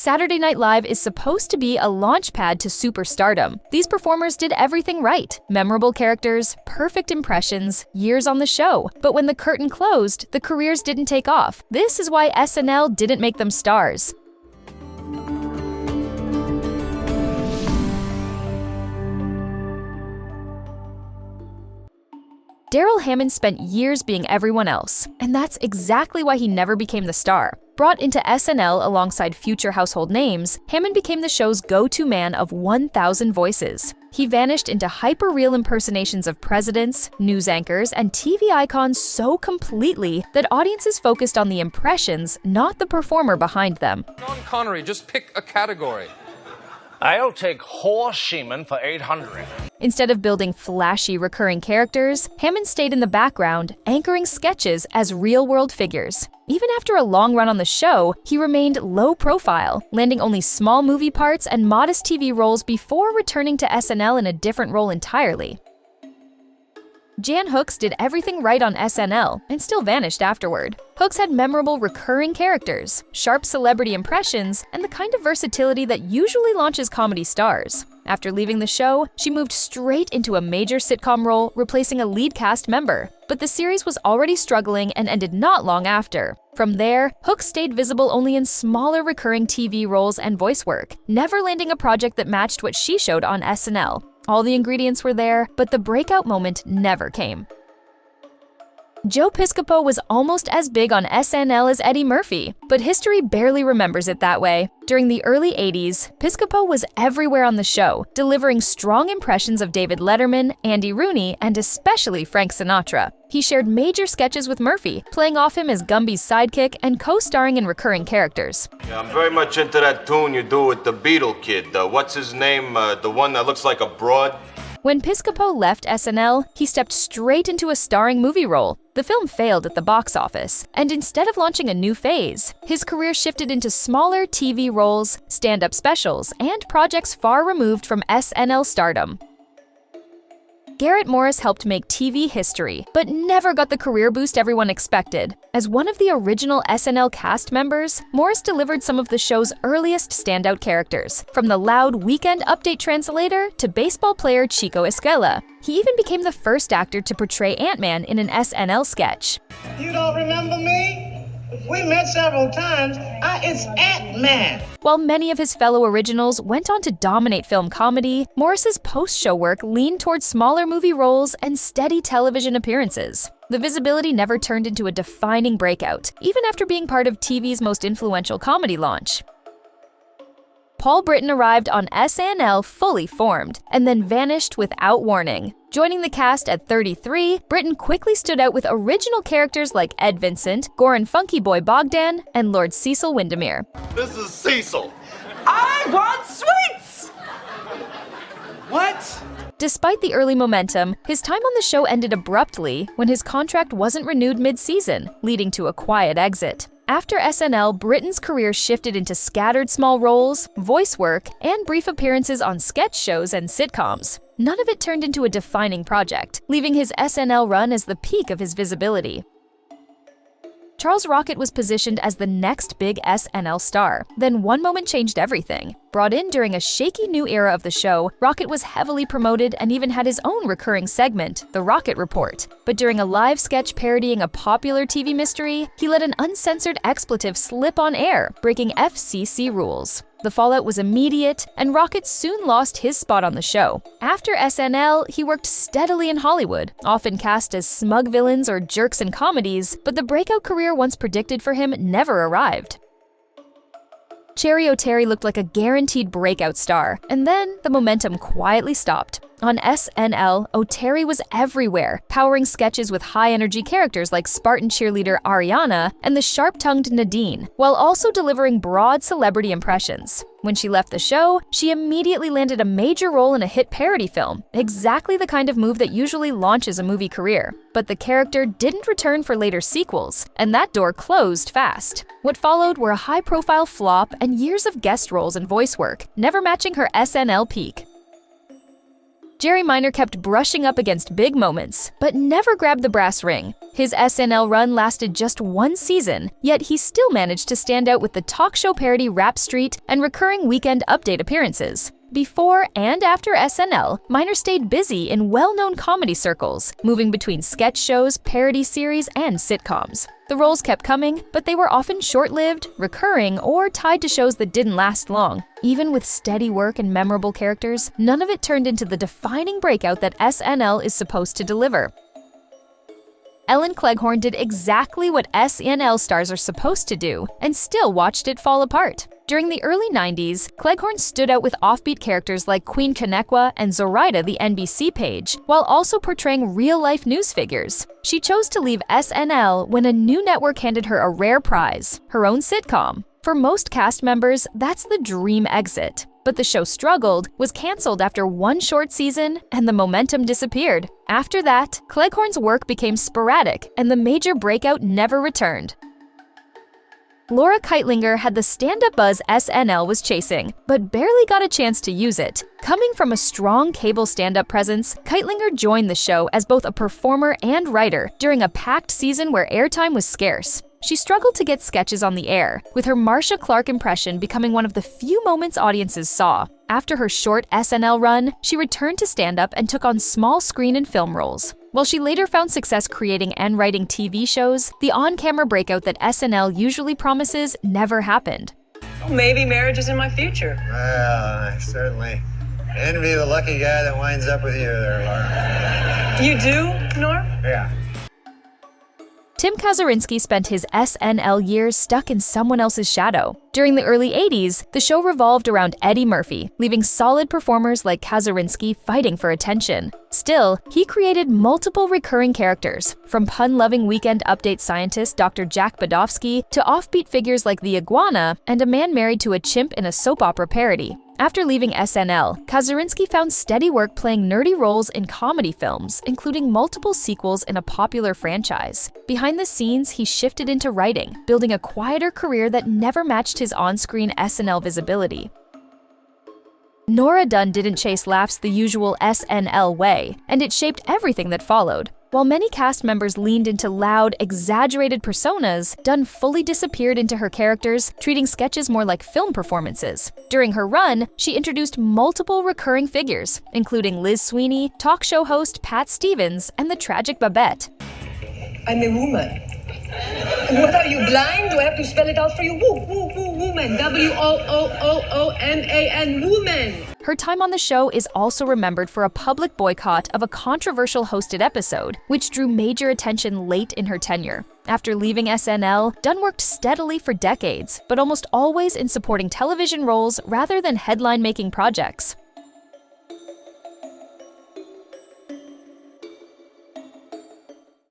Saturday Night Live is supposed to be a launchpad to superstardom. These performers did everything right. Memorable characters, perfect impressions, years on the show. But when the curtain closed, the careers didn't take off. This is why SNL didn't make them stars. Darrell Hammond spent years being everyone else, and that's exactly why he never became the star. Brought into SNL alongside future household names, Hammond became the show's go-to man of 1,000 voices. He vanished into hyper-real impersonations of presidents, news anchors, and TV icons so completely that audiences focused on the impressions, not the performer behind them. Sean Connery, just pick a category. I'll take horse semen for 800. Instead of building flashy, recurring characters, Hammond stayed in the background, anchoring sketches as real-world figures. Even after a long run on the show, he remained low-profile, landing only small movie parts and modest TV roles before returning to SNL in a different role entirely. Jan Hooks did everything right on SNL and still vanished afterward. Hooks had memorable recurring characters, sharp celebrity impressions, and the kind of versatility that usually launches comedy stars. After leaving the show, she moved straight into a major sitcom role, replacing a lead cast member. But the series was already struggling and ended not long after. From there, Hooks stayed visible only in smaller recurring TV roles and voice work, never landing a project that matched what she showed on SNL. All the ingredients were there, but the breakout moment never came. Joe Piscopo was almost as big on SNL as Eddie Murphy, but history barely remembers it that way. During the early 80s, Piscopo was everywhere on the show, delivering strong impressions of David Letterman, Andy Rooney, and especially Frank Sinatra. He shared major sketches with Murphy, playing off him as Gumby's sidekick and co-starring in recurring characters. Yeah, I'm very much into that tune you do with the Beatle kid. What's his name? The one that looks like a broad? When Piscopo left SNL, he stepped straight into a starring movie role. The film failed at the box office, and instead of launching a new phase, his career shifted into smaller TV roles, stand-up specials, and projects far removed from SNL stardom. Garrett Morris helped make TV history, but never got the career boost everyone expected. As one of the original SNL cast members, Morris delivered some of the show's earliest standout characters, from the loud Weekend Update translator to baseball player Chico Esquela. He even became the first actor to portray Ant-Man in an SNL sketch. You don't remember me? We met several times. It's Ant-Man. While many of his fellow originals went on to dominate film comedy, Morris's post-show work leaned towards smaller movie roles and steady television appearances. The visibility never turned into a defining breakout, even after being part of TV's most influential comedy launch. Paul Brittain arrived on SNL fully formed, and then vanished without warning. Joining the cast at 33, Brittain quickly stood out with original characters like Ed Vincent, Goran Funky Boy Bogdan, and Lord Cecil Windermere. This is Cecil. I want sweets! What? Despite the early momentum, his time on the show ended abruptly when his contract wasn't renewed mid-season, leading to a quiet exit. After SNL, Brittain's career shifted into scattered small roles, voice work, and brief appearances on sketch shows and sitcoms. None of it turned into a defining project, leaving his SNL run as the peak of his visibility. Charles Rocket was positioned as the next big SNL star. Then one moment changed everything. Brought in during a shaky new era of the show, Rocket was heavily promoted and even had his own recurring segment, The Rocket Report. But during a live sketch parodying a popular TV mystery, he let an uncensored expletive slip on air, breaking FCC rules. The fallout was immediate, and Rocket soon lost his spot on the show. After SNL, he worked steadily in Hollywood, often cast as smug villains or jerks in comedies, but the breakout career once predicted for him never arrived. Cheri Oteri looked like a guaranteed breakout star, and then the momentum quietly stopped. On SNL, Oteri was everywhere, powering sketches with high-energy characters like Spartan cheerleader Ariana and the sharp-tongued Nadine, while also delivering broad celebrity impressions. When she left the show, she immediately landed a major role in a hit parody film, exactly the kind of move that usually launches a movie career. But the character didn't return for later sequels, and that door closed fast. What followed were a high-profile flop and years of guest roles and voice work, never matching her SNL peak. Jerry Minor kept brushing up against big moments, but never grabbed the brass ring. His SNL run lasted just one season, yet he still managed to stand out with the talk show parody Rap Street and recurring Weekend Update appearances. Before and after SNL, Minor stayed busy in well-known comedy circles, moving between sketch shows, parody series, and sitcoms. The roles kept coming, but they were often short-lived, recurring, or tied to shows that didn't last long. Even with steady work and memorable characters, none of it turned into the defining breakout that SNL is supposed to deliver. Ellen Cleghorne did exactly what SNL stars are supposed to do, and still watched it fall apart. During the early 90s, Cleghorne stood out with offbeat characters like Queen Kanequa and Zoraida the NBC page, while also portraying real-life news figures. She chose to leave SNL when a new network handed her a rare prize, her own sitcom. For most cast members, that's the dream exit. But the show struggled, was canceled after one short season, and the momentum disappeared. After that, Cleghorne's work became sporadic, and the major breakout never returned. Laura Kightlinger had the stand-up buzz SNL was chasing, but barely got a chance to use it. Coming from a strong cable stand-up presence, Kightlinger joined the show as both a performer and writer during a packed season where airtime was scarce. She struggled to get sketches on the air, with her Marcia Clark impression becoming one of the few moments audiences saw. After her short SNL run, she returned to stand-up and took on small screen and film roles. While she later found success creating and writing TV shows, the on-camera breakout that SNL usually promises never happened. Maybe marriage is in my future. Well, I certainly envy the lucky guy that winds up with you there, Laura. You do, Nora? Yeah. Tim Kazurinsky spent his SNL years stuck in someone else's shadow. During the early 80s, the show revolved around Eddie Murphy, leaving solid performers like Kazurinsky fighting for attention. Still, he created multiple recurring characters, from pun-loving Weekend Update scientist Dr. Jack Badofsky to offbeat figures like the Iguana and a man married to a chimp in a soap opera parody. After leaving SNL, Kazurinsky found steady work playing nerdy roles in comedy films, including multiple sequels in a popular franchise. Behind the scenes, he shifted into writing, building a quieter career that never matched his on-screen SNL visibility. Nora Dunn didn't chase laughs the usual SNL way, and it shaped everything that followed. While many cast members leaned into loud, exaggerated personas, Dunn fully disappeared into her characters, treating sketches more like film performances. During her run, she introduced multiple recurring figures, including Liz Sweeney, talk show host Pat Stevens, and the tragic Babette. I'm a woman. What are you, blind? Do I have to spell it out for you? Woman. W-O-O-O-O-M-A-N, woman. Her time on the show is also remembered for a public boycott of a controversial hosted episode, which drew major attention late in her tenure. After leaving SNL, Dunn worked steadily for decades, but almost always in supporting television roles rather than headline-making projects.